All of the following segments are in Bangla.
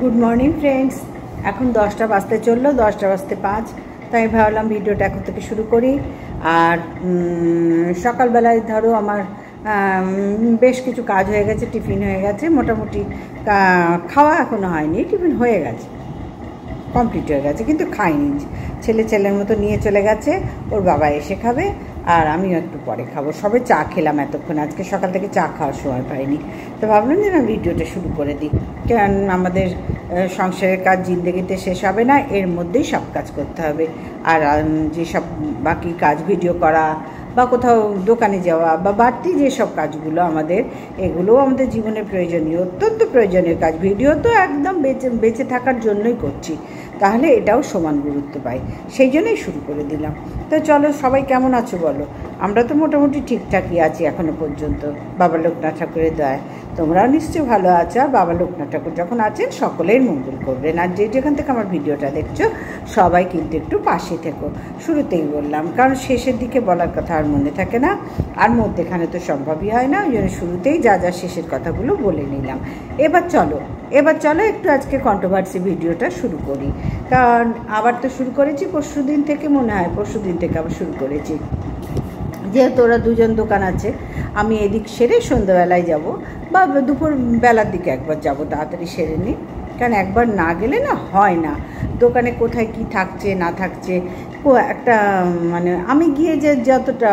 Good morning friends. এখন 10টা বাজতে চললো, 10টা বাজতে 5। তাই ভাবলাম ভিডিওটা এখন থেকে শুরু করি। আর সকালবেলায় ধরো আমার বেশ কিছু কাজ হয়ে গেছে, টিফিন হয়ে গেছে, মোটামুটি খাওয়া এখনও হয়নি, টিফিন হয়ে গেছে, কমপ্লিট হয়ে গেছে, কিন্তু খাইনি। ছেলের মতো নিয়ে চলে গেছে, ওর বাবা এসে খাবে আর আমিও একটু পরে খাবো। সবে চা খেলাম এতক্ষণ, আজকে সকাল থেকে চা খাওয়ার সময় পাইনি। তো ভাবলাম যে না, ভিডিওটা শুরু করে দিই, কারণ আমাদের সংসারের কাজ জিন্দেগিতে শেষ হবে না, এর মধ্যেই সব কাজ করতে হবে। আর যেসব বাকি কাজ, ভিডিও করা বা কোথাও দোকানে যাওয়া বা বাড়তি যেসব কাজগুলো আমাদের, এগুলোও আমাদের জীবনে প্রয়োজনীয়, অত্যন্ত প্রয়োজনীয় কাজ। ভিডিও তো একদম বেঁচে থাকার জন্যই করছি, তাহলে এটাও সমান গুরুত্ব পায়, সেই জন্যই শুরু করে দিলাম। তো চলো, সবাই কেমন আছো বলো? আমরা তো মোটামুটি ঠিকঠাকই আছি এখনও পর্যন্ত, বাবা লোকনাথ ঠাকুরের দয়ায়। তোমরাও নিশ্চয়ই ভালো আছো, আর বাবা লোকনাথ ঠাকুর যখন আছেন সকলের মঙ্গল করবেন। আর যেখান থেকে আমার ভিডিওটা দেখছো সবাই কিন্তু একটু পাশে থেকো। শুরুতেই বললাম, কারণ শেষের দিকে বলার কথা আর মনে থাকে না, আর মধ্যেখানে তো সম্ভবই হয় না, ওই জন্য শুরুতেই যা শেষের কথাগুলো বলে নিলাম। এবার চলো একটু আজকে কন্ট্রোভার্সি ভিডিওটা শুরু করি। কারণ আবার তো শুরু করেছি পরশুদিন থেকে, মনে হয় পরশুদিন থেকে আবার শুরু করেছি। যেহেতু ওরা দুজন দোকান আছে, আমি এদিক সেরে সন্ধ্যাবেলায় যাব, বা দুপুর বেলার দিকে একবার যাব, তাড়াতাড়ি সেরে নিই। কারণ একবার না গেলে না হয় না, দোকানে কোথায় কি থাকছে না থাকছে একটা, মানে আমি গিয়ে যে যতটা,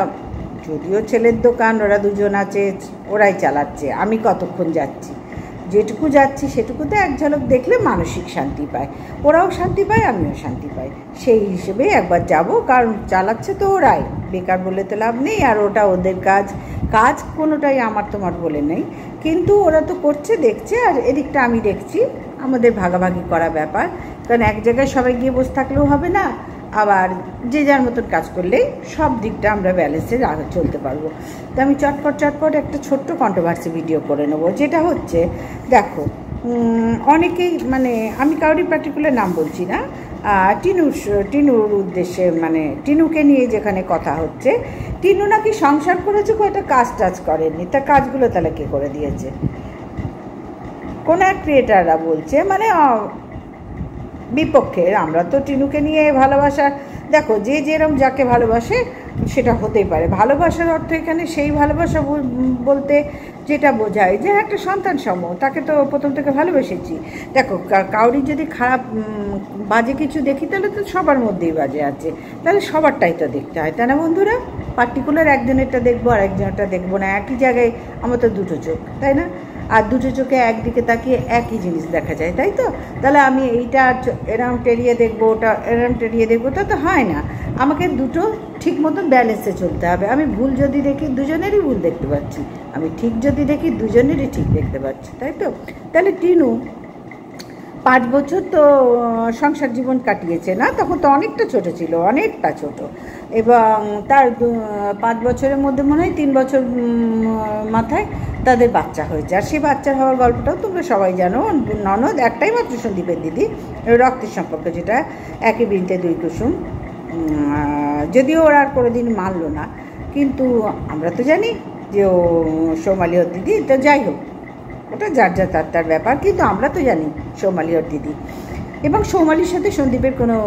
যদিও ছেলের দোকান, ওরা দুজন আছে, ওরাই চালাচ্ছে, আমি কতক্ষণ যাচ্ছি, যেটুকু যাচ্ছি সেটুকুতে এক ঝলক দেখলে মানসিক শান্তি পায়, ওরাও শান্তি পায়, আমিও শান্তি পাই। সেই হিসেবে একবার যাব, কারণ চালাচ্ছে তো ওরাই, বেকার বলে তো লাভ নেই। আর ওটা ওদের কাজ কোনোটাই আমার তোমার বলে নেই, কিন্তু ওরা তো করছে, দেখছে, আর এদিকটা আমি দেখছি, আমাদের ভাগাভাগি করা ব্যাপার। কারণ এক জায়গায় সবাই গিয়ে বসে থাকলেও হবে না, আবার যে যার মতন কাজ করলেই সব দিকটা আমরা ব্যালেন্সে চলতে পারবো। তো আমি চটপট একটা ছোট্ট কন্ট্রোভার্সি ভিডিও করে নেবো। যেটা হচ্ছে, দেখো, অনেকেই, মানে আমি কাউরি পার্টিকুলার নাম বলছি না, টিনুর উদ্দেশ্যে, মানে টিনুকে নিয়ে যেখানে কথা হচ্ছে, টিনু নাকি সংসার করেছে, কয়েকটা কাজ করেনি, তা কাজগুলো তাহলে কে করে দিয়েছে? কোনো এক ক্রিয়েটাররা বলছে, মানে বিপক্ষের। আমরা তো টিনুকে নিয়ে ভালোবাসা, দেখো, যে যেরকম যাকে ভালোবাসে সেটা হতেই পারে। ভালোবাসার অর্থ এখানে সেই ভালোবাসা বলতে যেটা বোঝায় যে একটা সন্তান সম, তাকে তো প্রথম থেকে ভালোবেসেছি। দেখো, কাউরি যদি খারাপ বাজে কিছু দেখি, তাহলে তো সবার মধ্যেই বাজে আছে, তাহলে সবারটাই তো দেখতে হয়, তাই না বন্ধুরা? পার্টিকুলার একজনেরটা দেখবো আর একজনেরটা দেখবো না, একই জায়গায় আমার তো দুটো চোখ, তাই না? আর দুটো চোখে একদিকে তাকিয়ে একই জিনিস দেখা যায়, তাই তো? তাহলে আমি এইটা এরম টেরিয়ে দেখবো, ওটা এরম টেরিয়ে দেখবো, তা তো হয় না। আমাকে দুটো ঠিক মতো ব্যালেন্সে চলতে হবে। আমি ভুল যদি দেখি, দুজনেরই ভুল দেখতে পাচ্ছি, আমি ঠিক যদি দেখি, দুজনেরই ঠিক দেখতে পাচ্ছি, তাই তো? তাহলে টিনু 5 বছর তো সংসার জীবন কাটিয়েছে না, তখন তো অনেকটা ছোটো ছিল, অনেকটা ছোট, এবং তার 5 বছরের মধ্যে মনে হয় 3 বছর মাথায় তাদের বাচ্চা হয়েছে। আর সেই বাচ্চার হওয়ার গল্পটাও তোমরা সবাই জানো। ননদ একটাই মাত্র, সন্দীপের দিদি, রক্তের সম্পর্ক, যেটা একই বৃন্তে 2 কুসুম। যদিও ওরা আর কোনো দিন মানল না, কিন্তু আমরা তো জানি যে ও সৌমালি ওর দিদি। তো যাই হোক, ওটা যার তার ব্যাপার, কিন্তু আমরা তো জানি সৌমালি ওর দিদি, এবং সৌমালির সাথে সন্দীপের কোনো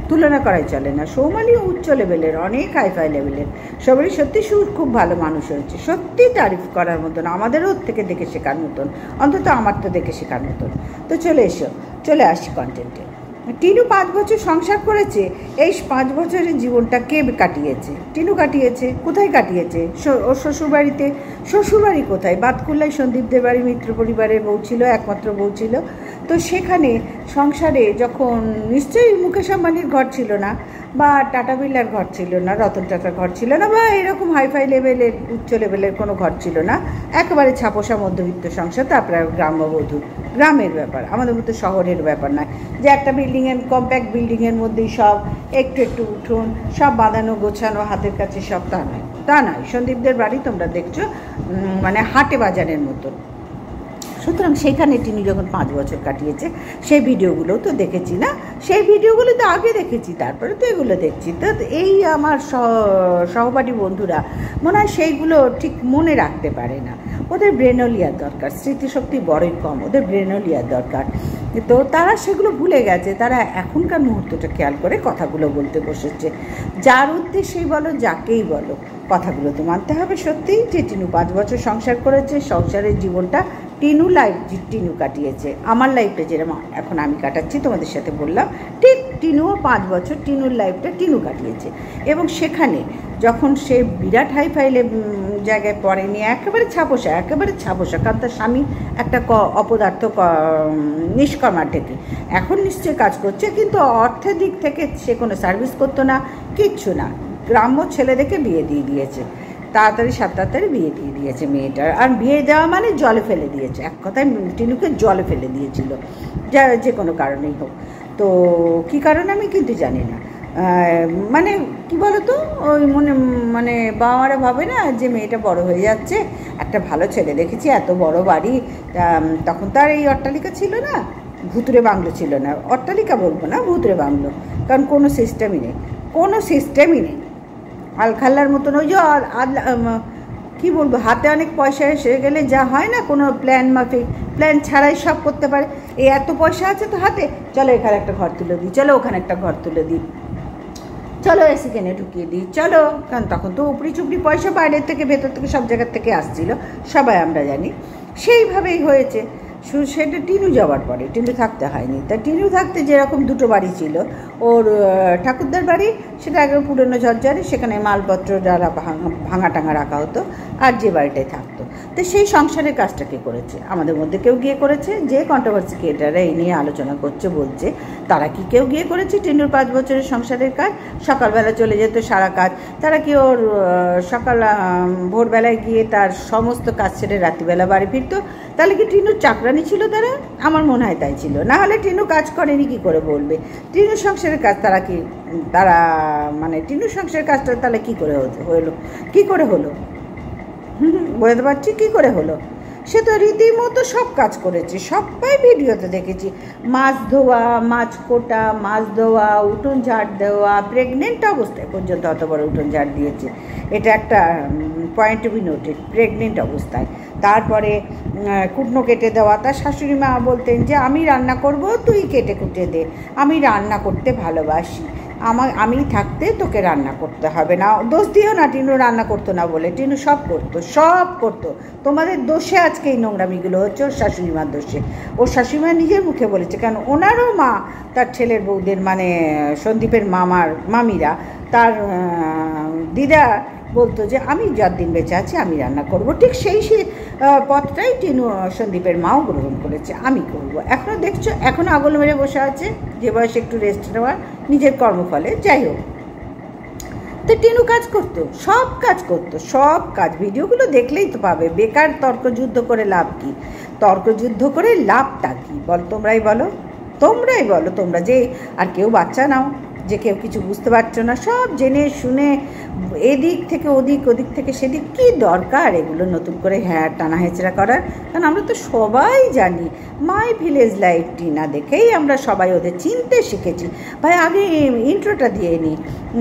তুলনা করাই চলে না। সৌমালি উচ্চ লেভেলের, অনেক হাইফাই লেভেলের। সবারই সত্যি খুব ভালো মানুষ হয়েছে, সত্যি তারিফ করার মতন, আমাদেরও ওর থেকে দেখে শেখার মতন, অন্তত আমার তো দেখে শেখার মতন। তো চলে আসি কন্টেন্টে। টিনু 5 বছর সংসার করেছে, এই 5 বছরের জীবনটা কে কাটিয়েছে? টিনু কাটিয়েছে। কোথায় কাটিয়েছে? ওর শ্বশুরবাড়িতে। শ্বশুরবাড়ি কোথায়? বাতকুল্লায় সন্দীপদের বাড়ি, মিত্র পরিবারের বউ ছিল, একমাত্র বউ ছিল। তো সেখানে সংসারে যখন, নিশ্চয়ই মুকেশ আম্বানির ঘর ছিল না, বা টাটা বিড়লার ঘর ছিল না, রতন টাটার ঘর ছিল না, বা এরকম হাইফাই লেভেলের, উচ্চ লেভেলের কোনো ঘর ছিল না, একেবারে ছাপোষা মধ্যবিত্ত সংসার। তারপরে গ্রাম্যবধূ, গ্রামের ব্যাপার, আমাদের মতো শহরের ব্যাপার নয় যে একটা বিল্ডিংয়ের, কম্প্যাক্ট বিল্ডিংয়ের মধ্যেই সব একটু উঠুন, সব বাঁধানো গোছানো, হাতের কাছে সব, তা নয়। সন্দীপদের বাড়ি তোমরা দেখছো, মানে হাটে বাজারের মতন। সুতরাং সেখানে টিনু যখন 5 বছর কাটিয়েছে, সেই ভিডিওগুলোও তো দেখেছি না, সেই ভিডিওগুলো তো আগে দেখেছি, তারপরে তো এগুলো দেখছি। তো এই আমার সহপাঠী বন্ধুরা মনে হয় সেইগুলো ঠিক মনে রাখতে পারে না। ওদের ব্রেনলিয়ার দরকার, স্মৃতিশক্তি বড়ই কম, ওদের ব্রেনলিয়ার দরকার। তো তারা সেগুলো ভুলে গেছে, তারা এখনকার মুহূর্তটা খেয়াল করে কথাগুলো বলতে বসেছে। যার উদ্দেশ্যেই বলো, যাকেই বলো, কথাগুলো তো মানতে হবে। সত্যিই যে টিনু 5 বছর সংসার করেছে, সংসারের জীবনটা টিনু কাটিয়েছে। আমার লাইফটা যেরকম এখন আমি কাটাচ্ছি তোমাদের সাথে বললাম, ঠিক টিনুও 5 বছর টিনুর লাইফটা টিনু কাটিয়েছে। এবং সেখানে যখন সে বিরাট হাইফাই জায়গায় পড়েনি, একেবারে ছাপোষা, কারণ তার স্বামী একটা অপদার্থ নিষ্কর্মার থেকে এখন নিশ্চয়ই কাজ করছে, কিন্তু অর্থের দিক থেকে সে কোনো সার্ভিস করতো না, কিচ্ছু না। গ্রাম্য ছেলে দেখে বিয়ে দিয়ে দিয়েছে, তাড়াতাড়ি বিয়ে দিয়ে দিয়েছে মেয়েটার। আর বিয়ে দেওয়া মানে জলে ফেলে দিয়েছে, এক কথায় টিনুকে জলে ফেলে দিয়েছিল, যে কোনো কারণেই হোক। তো কী কারণে আমি কিন্তু জানি না, মানে কি বলতো, ওই মানে বাবা মারা ভাবে না যে মেয়েটা বড় হয়ে যাচ্ছে, একটা ভালো ছেলে দেখেছি, এত বড় বাড়ি, তখন তার এই অট্টালিকা ছিল না, ভুতুরে বাংলো ছিল না, অট্টালিকা বলবো না, ভুতুরে বাংলো, কারণ কোনো সিস্টেমই নেই, আলখাল্লার মতন। ওই যে কী বলবো, হাতে অনেক পয়সা এসে গেলে যা হয় না, কোনো প্ল্যান ছাড়াই সব করতে পারে। এই এত পয়সা আছে তো হাতে, চলো এখানে একটা ঘর তুলে দিই, চলো ওখানে একটা ঘর তুলে দিই, চলো এসি কিনে ঢুকিয়ে দিই, চলো। কারণ তখন তো উপরি চুপড়ি পয়সা বাইরের থেকে ভেতর থেকে সব জায়গার থেকে আসছিল, সবাই আমরা জানি। সেইভাবেই হয়েছে। সেটা টিনু যাওয়ার পরে, টিনু থাকতে হয়নি। তা টিনু থাকতে যেরকম 2টো বাড়ি ছিল, ওর ঠাকুরদার বাড়ি, সেটা আগে পুরনো ঝরঝরে, সেখানে মালপত্র যারা ভাঙা টাঙা রাখা হতো, আর যে বাড়িটায় থাকতো। তো সেই সংসারের কাজটা কে করেছে? আমাদের মধ্যে কেউ গিয়ে করেছে? যে কন্ট্রোভার্সি ক্রিয়েটাররা এই নিয়ে আলোচনা করছে, বলছে, তারা কি কেউ গিয়ে করেছে টিনুর 5 বছরের সংসারের কাজ? সকালবেলা চলে যেত সারা কাজ, তারা কি ওর ভোরবেলায় গিয়ে তার সমস্ত কাজ ছেড়ে রাত্রিবেলা বাড়ি ফিরতো? তাহলে কি টিনুর চাকরানি ছিল তারা? আমার মনে হয় তাই ছিল, না হলে টিনু কাজ করেনি কি করে বলবে? টিনুর সংসারের কাজ তারা মানে টিনুর সংসারের কাজটা তাহলে কী করে হলো বলতে পারছি কী করে হলো? সে তো রীতিমতো সব কাজ করেছে, সবাই ভিডিওতে দেখেছি। মাছ ধোয়া, মাছ কোটা, মাছ ধোয়া, উঠোন ঝাড় দেওয়া, প্রেগনেন্ট অবস্থায় পর্যন্ত অত বড় উঠোন ঝাড় দিয়েছে, এটা একটা point to be noted, pregnant অবস্থায়। তারপরে কুটনো কেটে দেওয়া, তার শাশুড়ি মা বলতেন যে আমি রান্না করব, তুই কেটে কুটে দে, আমি রান্না করতে ভালোবাসি, আমি থাকতে তোকে রান্না করতে হবে না। দোষ দিও না টিনু রান্না করতো না বলে, টিনু সব করতো। তোমাদের দোষে আজকে এই নোংরামিগুলো হচ্ছে, ওর শাশুড়ি মার দোষে। ওর শাশুড়ি মা নিজের মুখে বলেছে, কেন ওনারও মা, তার ছেলের বউদের মানে সন্দীপের মামিরা, তার দিদা বলতো যে আমি যতদিন বেঁচে আছি আমি রান্না করব। ঠিক সেই পথটাই টিনু সন্দীপের মাও গ্রহণ করেছে, আমি করব। এখনও দেখছো, এখনও আগল মেরে বসে আছে, যে বয়সে একটু রেস্ট নেওয়ার, নিজের কর্মফলে। যাই হোক, তো টিনু সব কাজ ভিডিওগুলো দেখলেই তো পাবে। বেকার তর্কযুদ্ধ করে লাভ কি? তর্কযুদ্ধ করে লাভটা কি তোমরাই বলো, তোমরা যে আর কেউ বাচ্চা নাও, যে কেউ কিছু বুঝতে পারছো না, সব জেনে শুনে এদিক থেকে ওদিক থেকে সেদিক, কি দরকার এগুলো নতুন করে টানা হেঁচড়া করার? কারণ আমরা তো সবাই জানি, মাই ভিলেজ লাইফ টিনা দেখেই আমরা সবাই ওদের চিনতে শিখেছি। ভাই আগে ইন্ট্রোটা দিয়ে নিই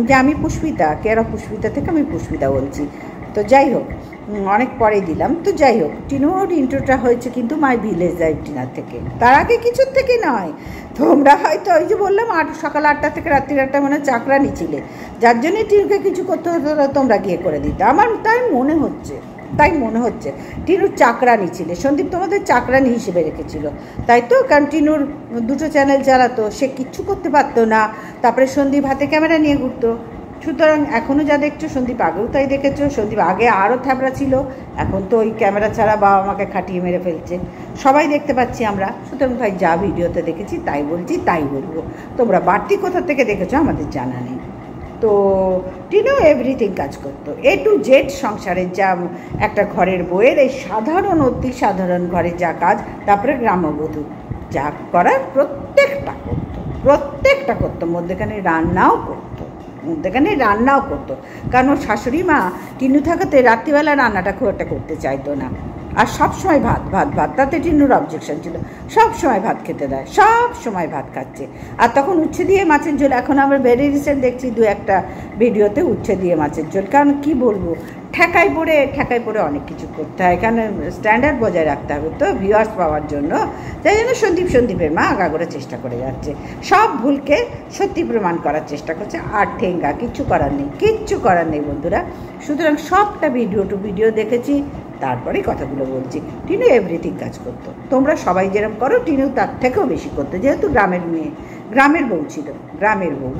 যে আমি পুষ্পিতা, কেরা পুষ্পিতা থেকে আমি পুষ্পিতা বলছি। তো যাই হোক, অনেক পরে দিলাম। তো যাই হোক, টিনুর ইন্ট্রোটা হয়েছে কিন্তু মাই ভিলেজ লাইফ টিনার থেকে, তার আগে কিছুর থেকে নয়। তোমরা হয়তো ওই যে বললাম সকাল 8টা থেকে রাত্রি 8টা মানে চাকরানি ছিলে, যার জন্যে টিনুকে কিছু করতে হতো, তোমরা গিয়ে করে দিতে। আমার তাই মনে হচ্ছে টিনুর চাকরানি ছিলে, সন্দীপ তোমাদের চাকরানি হিসেবে রেখেছিল, তাই তো? কারণ টিনুর 2টো চ্যানেল চালাতো, সে কিচ্ছু করতে পারতো না, তারপরে সন্দীপ হাতে ক্যামেরা নিয়ে ঘুরতো। সুতরাং এখনও যা দেখছো, সন্দীপ আগেও তাই দেখেছো। সন্দীপ আগে আরও থ্যাবড়া ছিল, এখন তো ওই ক্যামেরা ছাড়া বাবা মাকে খাটিয়ে মেরে ফেলছে, সবাই দেখতে পাচ্ছি আমরা। সুতরাং ভাই যা ভিডিওতে দেখেছি তাই বলছি, তাই বলবো। তোমরা বাড়তি কোথা থেকে দেখেছো আমাদের জানা নেই। তো টিনু এভরিথিং কাজ করতো, A to Z সংসারের যা একটা ঘরের বউয়ের, এই সাধারণ অতি সাধারণ ঘরের যা কাজ, তারপরে গ্রাম্যবধূ যা করার প্রত্যেকটা করতো, মধ্যেখানে রান্নাও করতো। কারণ ওর শাশুড়ি মা টিনু থাকাতে রাত্রিবেলা রান্নাটা খুব একটা করতে চাইতো না, আর সবসময় ভাত, তাতে টিনুর অবজেকশন ছিল, সবসময় ভাত খেতে দেয়, সবসময় ভাত খাচ্ছে। আর তখন উচ্ছে দিয়ে মাছের ঝোল, এখন আমরা ভেরি রিসেন্ট দেখছি 2-1টা ভিডিওতে উচ্ছে দিয়ে মাছের ঝোল। কারণ কি বলবো, ঠেকাই পড়ে অনেক কিছু করতে হয়, এখানে স্ট্যান্ডার্ড বজায় রাখতে হবে তো ভিউয়ার্স পাওয়ার জন্য। তাই জন্য সন্দীপের মা আগাগোড়া চেষ্টা করে যাচ্ছে, সব ভুলকে সত্যি প্রমাণ করার চেষ্টা করছে। আর ঠেঙ্গা কিচ্ছু করার নেই বন্ধুরা। সুতরাং সবটা ভিডিও দেখেছি, তারপরেই কথাগুলো বলছি। টিনু এভরিথিং কাজ করতো, তোমরা সবাই যেরকম করো টিনু তার থেকেও বেশি করতো, যেহেতু গ্রামের মেয়ে, গ্রামের বউ ছিল, গ্রামের বউ।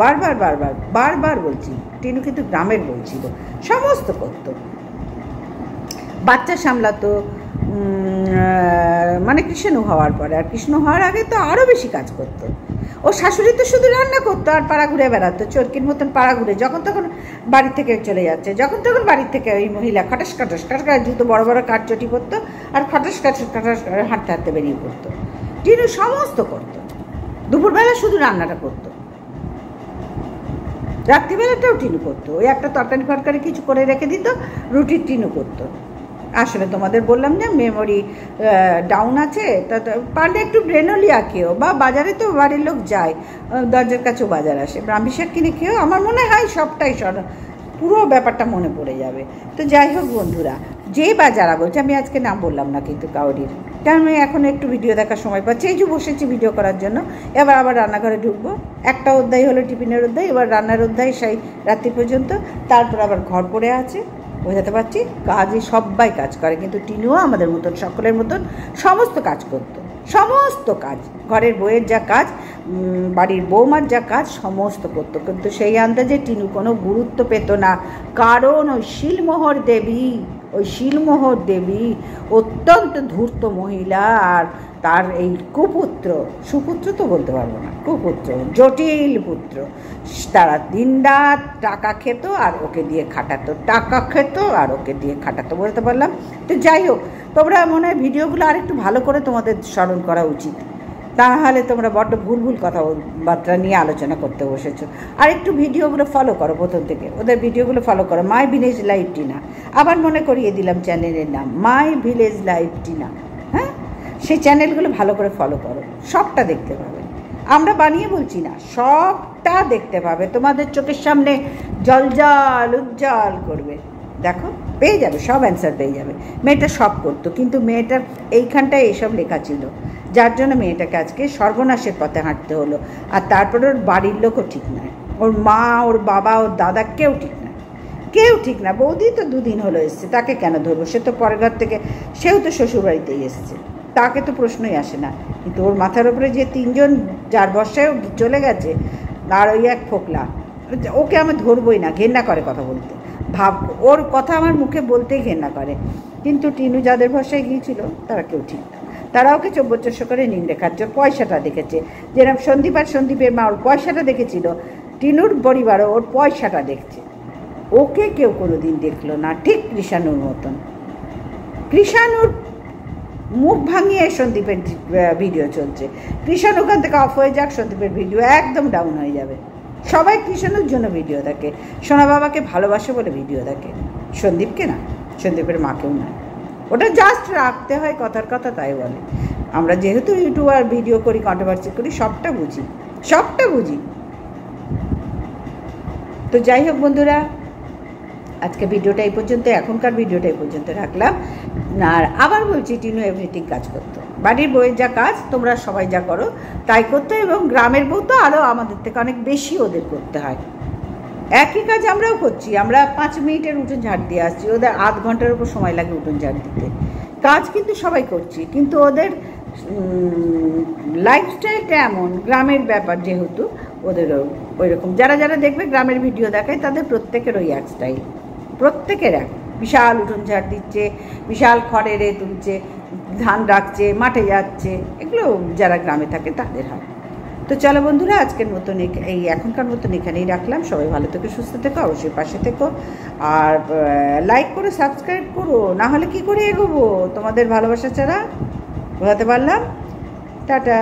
বারবার বলছি, টিনু কিন্তু গ্রামের বউ ছিল, সমস্ত করতো। বাচ্চা সামলাতো, মানে কৃষ্ণ হওয়ার পরে, আর কৃষ্ণ হওয়ার আগে তো আরও বেশি কাজ করতো। ও শাশুড়ি তো শুধু রান্না করতো আর পাড়া ঘুরে বেড়াতো, চরকির মতন পাড়া ঘুরে, যখন তখন বাড়ি থেকে চলে যাচ্ছে, যখন তখন বাড়ির থেকে ওই মহিলা খটাস জুতো বড় কাঠচটি করতো আর খটাস হাঁটতে বেরিয়ে পড়তো। টিনু সমস্ত করতো, দুপুরবেলা শুধু রান্নাটা করতো, রাত্রিবেলাটাও টিনু করতো। ওই একটা তরকারি কিছু করে রেখে দিত, রুটির টিনু করতো। আসলে তোমাদের বললাম যে মেমোরি ডাউন আছে, তা পারলে একটু ব্রেনলিয়া খেও, বা বাজারে তো বাড়ির লোক যায়, দরজার কাছেও বাজার আসে, ব্রাহ্মী শাক কিনে খেও, আমার মনে হয় সবটাই পুরো ব্যাপারটা মনে পড়ে যাবে। তো যাই হোক বন্ধুরা, যে বা যারা বলছে, আমি আজকে নাম বললাম না কিন্তু কাউরির, কারণ আমি এখন একটু ভিডিও দেখার সময় পাচ্ছি, এই যে বসেছি ভিডিও করার জন্য। আবার রান্নাঘরে ঢুকবো, একটা অধ্যায় হলো টিফিনের অধ্যায়, এবার রান্নার অধ্যায় সেই রাত্রি পর্যন্ত, তারপর আবার ঘর পড়ে আছে, বোঝাতে পারছি। কাজে সবাই কাজ করে, কিন্তু টিনুও আমাদের মতন, সকলের মতন সমস্ত কাজ করতো, সমস্ত কাজ, ঘরের বউয়ের যা কাজ, বাড়ির বৌমার যা কাজ সমস্ত করতো। কিন্তু সেই আন্দাজে টিনু কোনো গুরুত্ব পেত না, কারণ ওই শিলমোহর দেবী অত্যন্ত ধূর্ত মহিলা, আর তার এই সুপুত্র তো বলতে পারবো না, কুপুত্র, জটিল পুত্র, তারা দিনরাত টাকা খেত আর ওকে দিয়ে খাটাতো, বলতে পারলাম। তো যাই হোক, তোমরা মনে হয় ভিডিওগুলো আরেকটু ভালো করে তোমাদের স্মরণ করা উচিত, তাহলে তোমরা বড্ড ভুল কথাবার্তা নিয়ে আলোচনা করতে বসেছো। আর একটু ভিডিওগুলো ফলো করো, প্রথম থেকে ওদের ভিডিওগুলো ফলো করো। মাই ভিলেজ লাইফ টিনা, আবার মনে করিয়ে দিলাম চ্যানেলের নাম, মাই ভিলেজ লাইফ টিনা। হ্যাঁ, সেই চ্যানেলগুলো ভালো করে ফলো করো, সবটা দেখতে পাবে। আমরা বানিয়ে বলছি না, সবটা দেখতে পাবে, তোমাদের চোখের সামনে উজ্জ্বল করবে। দেখো, পেয়ে যাবে, সব অ্যান্সার পেয়ে যাবে। মেয়েটা সব করতো, কিন্তু মেয়েটার এইখানটায় এসব লেখা ছিল, যার জন্য মেয়েটাকে আজকে সর্বনাশের পথে হাঁটতে হলো। আর তারপরে ওর বাড়ির লোকও ঠিক নয়, ওর মা, ওর বাবা, ওর দাদা, কেউ ঠিক না। বৌদি তো 2 দিন হলো এসছে, তাকে কেন ধরবো? সে তো পরের ঘর থেকে, সেও তো শ্বশুরবাড়িতেই এসছে, তাকে তো প্রশ্নই আসে না। কিন্তু ওর মাথার উপরে যে 3 জন, যার বর্ষায় চলে গেছে, আর ওই এক ফোকলা, ওকে আমি ধরবই না, ঘেন্না করে কথা বলতে, ওর কথা আমার মুখে বলতেই ঘেন্না করে। কিন্তু টিনু যাদের ভরসায় গিয়েছিল তারা কেউ ঠিক না, তারা ওকে চব্বচস্য করে নিন্দে খাচ্ছে, পয়সাটা দেখেছে। যেরকম সন্দীপের মা ওর পয়সাটা দেখেছিল, টিনুর পরিবারও ওর পয়সাটা দেখছে, ওকে কেউ কোনোদিন দেখলো না। ঠিক কৃষাণুর মতন, কৃষাণুর মুখ ভাঙিয়ে সন্দীপের ভিডিও চলছে, কৃষাণু ওখান থেকে অফ হয়ে যাক, সন্দীপের ভিডিও একদম ডাউন হয়ে যাবে। সবাই কৃষাণুর জন্য ভিডিও দেখে, সোনা বাবাকে ভালোবাসে বলে ভিডিও দেখে, সন্দীপকে না, সন্দীপের মাকেও না। ওটা জাস্ট রাখতে হয়, কথার কথা, তাই বলে। আমরা যেহেতু ইউটিউবার, ভিডিও করি, কন্ট্রোভার্সি করি, সবটা বুঝি। তো যাই হোক বন্ধুরা, আজকে ভিডিওটা এই পর্যন্ত, এখনকার ভিডিওটা এই পর্যন্ত রাখলাম। আর আবার বলছি, টিনু এভরিথিং কাজ করতো, বাড়ির বউয়ের যা কাজ তোমরা সবাই যা করো তাই করতো, এবং গ্রামের বউ তো আরও আমাদের থেকে অনেক বেশি ওদের করতে হয়। একই কাজ আমরাও করছি, আমরা 5 মিনিটের উঠোন ঝাড় দিয়ে আসছি, ওদের আধ ঘন্টার উপর সময় লাগে উঠোন ঝাড় দিতে। কাজ কিন্তু সবাই করছি, কিন্তু ওদের লাইফস্টাইলটা এমন, গ্রামের ব্যাপার যেহেতু, ওদেরও ওই রকম। যারা দেখবে গ্রামের ভিডিও দেখায়, তাদের প্রত্যেকের ওই এক স্টাইল, প্রত্যেকের এক। বিশাল উঠোন ঝাড় দিচ্ছে, বিশাল খড়ে তুলছে, ধান রাখছে, মাঠে যাচ্ছে, এগুলো যারা গ্রামে থাকে তাদের হয়। তো চলো বন্ধুরা, আজকের মতন এখনকার মতন এখানেই রাখলাম। সবাই ভালো থেকো, সুস্থ থেকো, অবশ্যই পাশে থেকো, আর লাইক করো, সাবস্ক্রাইব করো, না হলে কি করে এগোবো? তোমাদের ভালোবাসা ছাড়া বোঝাতে পারলাম। টাটা।